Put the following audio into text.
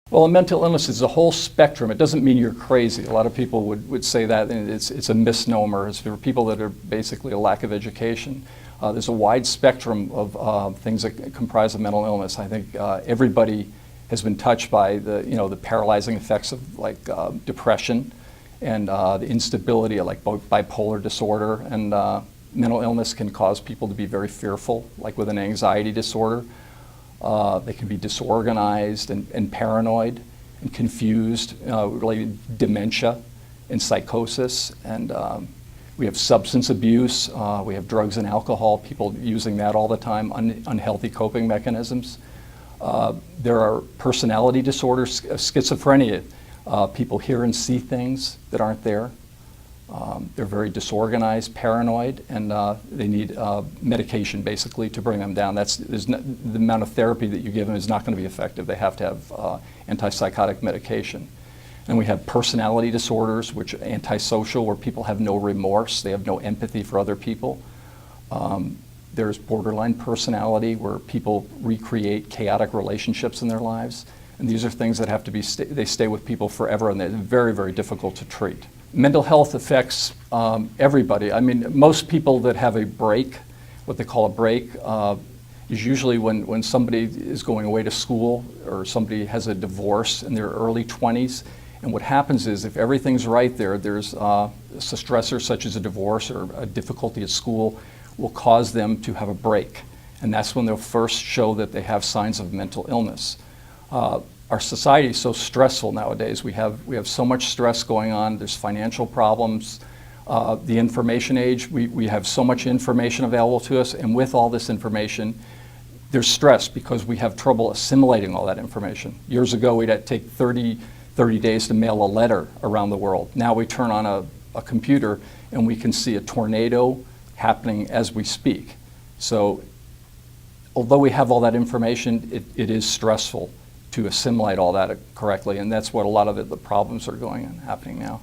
Well, a mental illness is a whole spectrum. It doesn't mean you're crazy. A lot of people would say that, and it's a misnomer. It's for people that are basically a lack of education. There's a wide spectrum of things that comprise a mental illness. I think everybody has been touched by the paralyzing effects of depression and the instability of bipolar disorder. And mental illness can cause people to be very fearful, like with an anxiety disorder. They can be disorganized and paranoid and confused, related to dementia and psychosis. And we have substance abuse. We have drugs and alcohol, people using that all the time, unhealthy coping mechanisms. There are personality disorders, schizophrenia. People hear and see things that aren't there. They're very disorganized, paranoid, and they need medication basically to bring them down. The amount of therapy that you give them is not going to be effective. They have to have antipsychotic medication. And we have personality disorders, which are antisocial, where people have no remorse, they have no empathy for other people. There's borderline personality, where people recreate chaotic relationships in their lives. And these are things that have to be, they stay with people forever, and they're very, very difficult to treat. Mental health affects everybody. I mean, most people that have a break, what they call a break, is usually when somebody is going away to school or somebody has a divorce in their early 20s. And what happens is, if everything's right there's a stressor such as a divorce or a difficulty at school will cause them to have a break. And that's when they'll first show that they have signs of mental illness. Our society is so stressful nowadays. We have so much stress going on. There's financial problems. The information age, we have so much information available to us, and with all this information, there's stress because we have trouble assimilating all that information. Years ago, we'd have to take 30 days to mail a letter around the world. Now we turn on a computer and we can see a tornado happening as we speak. So although we have all that information, it is stressful to assimilate all that correctly, and that's what a lot of the problems are happening now.